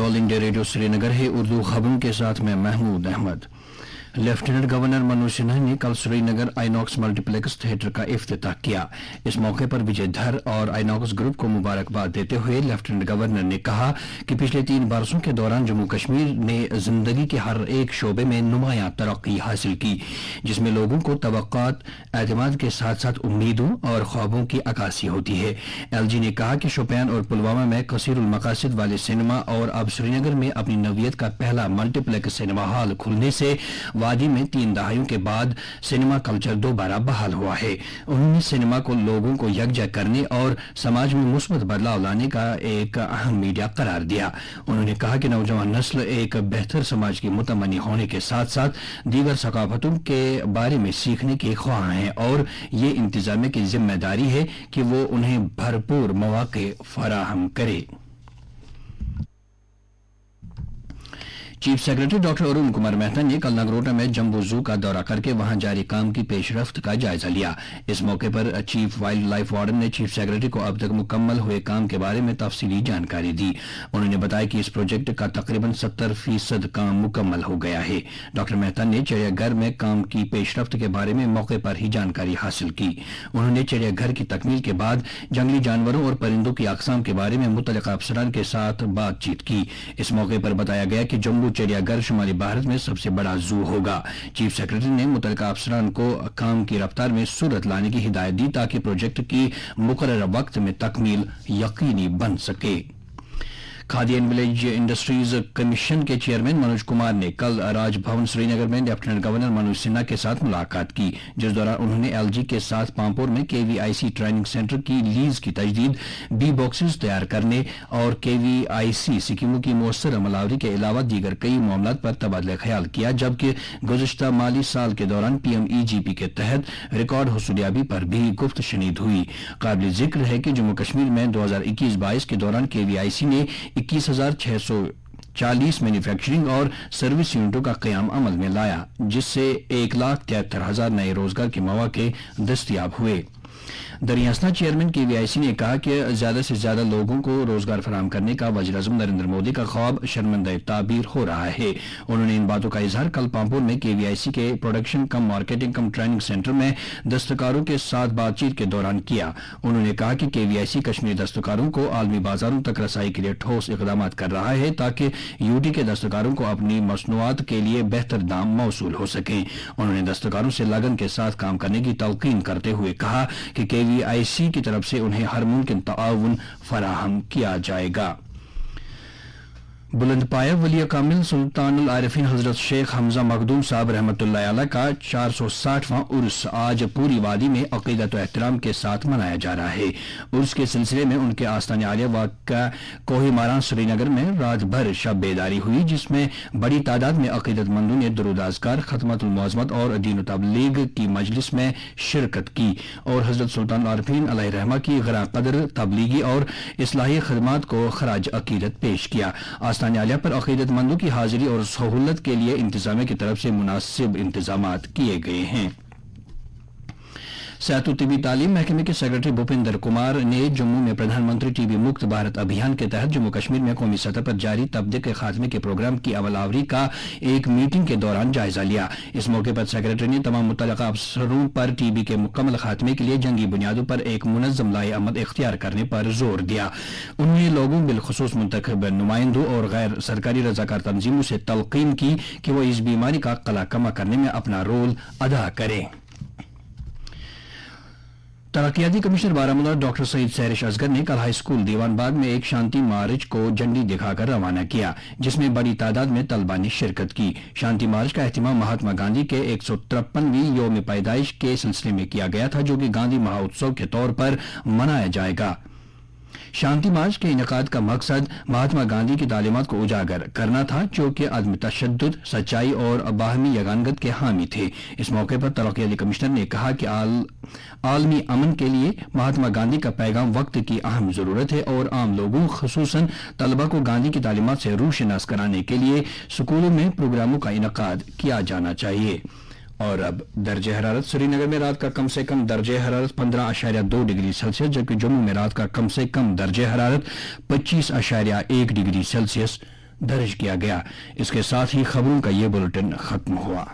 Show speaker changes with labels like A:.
A: All India radio Srinagar है। उर्दू खबरों के साथ मैं महमूद अहमद। लेफ्टिनेंट गवर्नर मनोज सिन्हा ने कल श्रीनगर आइनॉक्स मल्टीप्लेक्स थिएटर का इफ्तिताह किया। इस मौके पर विजय धर और आइनॉक्स ग्रुप को मुबारकबाद देते हुए लेफ्टिनेंट गवर्नर ने कहा कि पिछले 3 बरसों के दौरान जम्मू कश्मीर ने जिंदगी के हर एक शोबे में नुमायां तरक्की हासिल की, जिसमें लोगों को तवक्कुआत, एतमाद के साथ साथ उम्मीदों और ख्वाबों की अक्कासी होती है। एलजी ने कहा कि शोपियान और पुलवामा में कसीरुल मकासिद वाले सिनेमा और अब श्रीनगर में अपनी नवीयत का पहला मल्टीप्लेक्स सिनेमा हॉल खुलने से वादी में 3 दहाइयों के बाद सिनेमा कल्चर दोबारा बहाल हुआ है। उन्होंने सिनेमा को लोगों को यकजा करने और समाज में मुस्बत बदलाव लाने का एक अहम मीडिया करार दिया। उन्होंने कहा कि नौजवान नस्ल एक बेहतर समाज की मुतमन्नी होने के साथ साथ दीगर सकाफतों के बारे में सीखने के ख्वाह हैं और ये इंतजामिया की जिम्मेदारी है कि वो उन्हें भरपूर मौके फराहम करे। Chief secretary doctor Arun Kumar Mehta ने कल नगरोटा में जम्बो जू का दौरा करके वहां जारी काम की पेशरफ्त का जायजा लिया। इस मौके पर चीफ वाइल्ड लाइफ वार्डन ने चीफ सेक्रेटरी को अब तक मुकम्मल हुए काम के बारे में तफसीली जानकारी दी। उन्होंने बताया कि इस प्रोजेक्ट का तकरीबन 70% काम मुकम्मल हो गया है। डॉक्टर मेहता ने चिड़ियाघर में काम की पेशरफ्त के बारे में मौके पर ही जानकारी हासिल की। उन्होंने चिड़ियाघर की तकमील के बाद जंगली जानवरों और परिंदों की अकसाम के बारे में मुतल्लिका अफसरान के साथ बातचीत की। इस मौके पर बताया गया कि जम्मू चिड़ियाघर शुमाली भारत में सबसे बड़ा जू होगा। चीफ सेक्रेटरी ने मुतल्लिका अफसरान को काम की रफ्तार में सूरत लाने की हिदायत दी ताकि प्रोजेक्ट की मुकर्रर वक्त में तकमील यकीनी बन सके। Khadi and village industries commission के चेयरमैन मनोज कुमार ने कल राजभवन श्रीनगर में लेफ्टिनेंट गवर्नर मनोज सिन्हा के साथ मुलाकात की, जिस दौरान उन्होंने एलजी के साथ पामपुर में केवीआईसी ट्रेनिंग सेंटर की लीज की तजदीद, बी बॉक्सेस तैयार करने और केवीआईसी स्कीमों की मौसर अमलावरी के अलावा दीगर कई मामलों पर तबादला ख्याल किया। जबकि गुज़श्ता माली साल के दौरान पीएमईजीपी के तहत रिकॉर्ड हुसूलियाबी पर भी गुफ्त शनीद हुई। काबिल जिक्र है कि जम्मू कश्मीर में 2021-22 के दौरान केवीआईसी ने 21,640 मैन्युफैक्चरिंग और सर्विस यूनिटों का क़याम अमल में लाया, जिससे 1,73,000 नए रोजगार के मौके दस्तयाब हुए। दरियासना चेयरमैन केवीआईसी ने कहा कि ज्यादा से ज्यादा लोगों को रोजगार फराहम करने का वज़ीर-ए-आज़म नरेंद्र मोदी का ख्वाब शर्मंदा ताबीर हो रहा है। उन्होंने इन बातों का इजहार कल पामपुर में केवीआईसी के प्रोडक्शन कम मार्केटिंग कम ट्रेनिंग सेंटर में दस्तकारों के साथ बातचीत के दौरान किया। उन्होंने कहा कि केवीआईसी कश्मीरी दस्तकारों को आलमी बाजारों तक रसाई के लिए ठोस इकदाम कर रहा है ताकि यूटी के दस्तकारों को अपनी मसनूआत के लिए बेहतर दाम मौसूल हो सकें। उन्होंने दस्तकारों से लगन के साथ काम करने की तलकीन करते हुए कहा कि केवीआईसी की तरफ से उन्हें हर मुमकिन ताउन फराहम किया जाएगा। बुलंदपाया वली कामिल सुल्तानुल आरिफीन हजरत शेख हमजा मखदूम साहब रहमतुल्लाह अलैह का 460वां उर्स आज पूरी वादी में अकीदत व एहतराम के साथ मनाया जा रहा है। उर्स के सिलसिले में उनके आस्थान आलिया वाक़ा कोही मारान श्रीनगर में रात भर शब बेदारी हुई, जिसमें बड़ी तादाद में अकीदतमंदों ने दुरूद अज़कार, खतमतुल मुअज़्ज़मत और दीन व तबलीग की मजलिस में शिरकत की और हजरत सुल्तानुल आरिफीन अलैहि रहमा की गरा कदर तबलीगी और इस्लाही खदमात को खराज अकीदत पेश किया। आलिया पर अकीदतमंदों की हाजिरी और सहूलत के लिए इंतजामिया की तरफ से मुनासिब इंतजामात किए गए हैं। सेहत व तिबी तालीम महकमे के सेक्रेटरी भूपिंदर कुमार ने जम्मू में प्रधानमंत्री टीबी मुक्त भारत अभियान के तहत जम्मू कश्मीर में कौमी सतह पर जारी तबदे के खात्मे के प्रोग्राम की अमलावरी का एक मीटिंग के दौरान जायजा लिया। इस मौके पर सेक्रेटरी ने तमाम मुतल्लिका अफसरों पर टीबी के मुकम्मल खात्मे के लिए जंगी बुनियादों पर एक मुनज़्ज़म लाए अमल इख्तियार करने पर जोर दिया। उन्होंने लोगों बिलखुसूस मुंतखब नुमाइंदों और गैर सरकारी रजाकार तंजीमों से तलकीन की कि वो इस बीमारी का कला कमा करने में अपना रोल अदा करें। तरक्याती कमिश्नर बारामूला डॉक्टर सईद सहरिश असगर ने कल हाई स्कूल दीवानबाग में एक शांति मार्च को झंडी दिखाकर रवाना किया, जिसमें बड़ी तादाद में तलबा ने शिरकत की। शांति मार्च का एहतिमाम महात्मा गांधी के 153वीं योम पैदाइश के सिलसिले में किया गया था, जो कि गांधी महोत्सव के तौर पर मनाया जाएगा। शांति मार्च के इनेकाद का मकसद महात्मा गांधी की तालीमात को उजागर करना था, जो कि अदम तशद्दुद, सच्चाई और बाहमी यगानगत के हामी थे। इस मौके पर तरक्याती कमिश्नर ने कहा कि आलमी अमन के लिए महात्मा गांधी का पैगाम वक्त की अहम जरूरत है और आम लोगों खुसूसन तलबा को गांधी की तालीमात से रूशनास कराने के लिए स्कूलों में प्रोग्रामों का इनेकाद किया जाना चाहिए। और अब दर्जे हरारत श्रीनगर में रात का कम से कम दर्जे हरारत 15.2 डिग्री सेल्सियस, जबकि जम्मू में रात का कम से कम दर्जे हरारत 25.1 डिग्री सेल्सियस درج کیا گیا۔ اس کے ساتھ ہی خبروں کا یہ بلیٹن ختم ہوا۔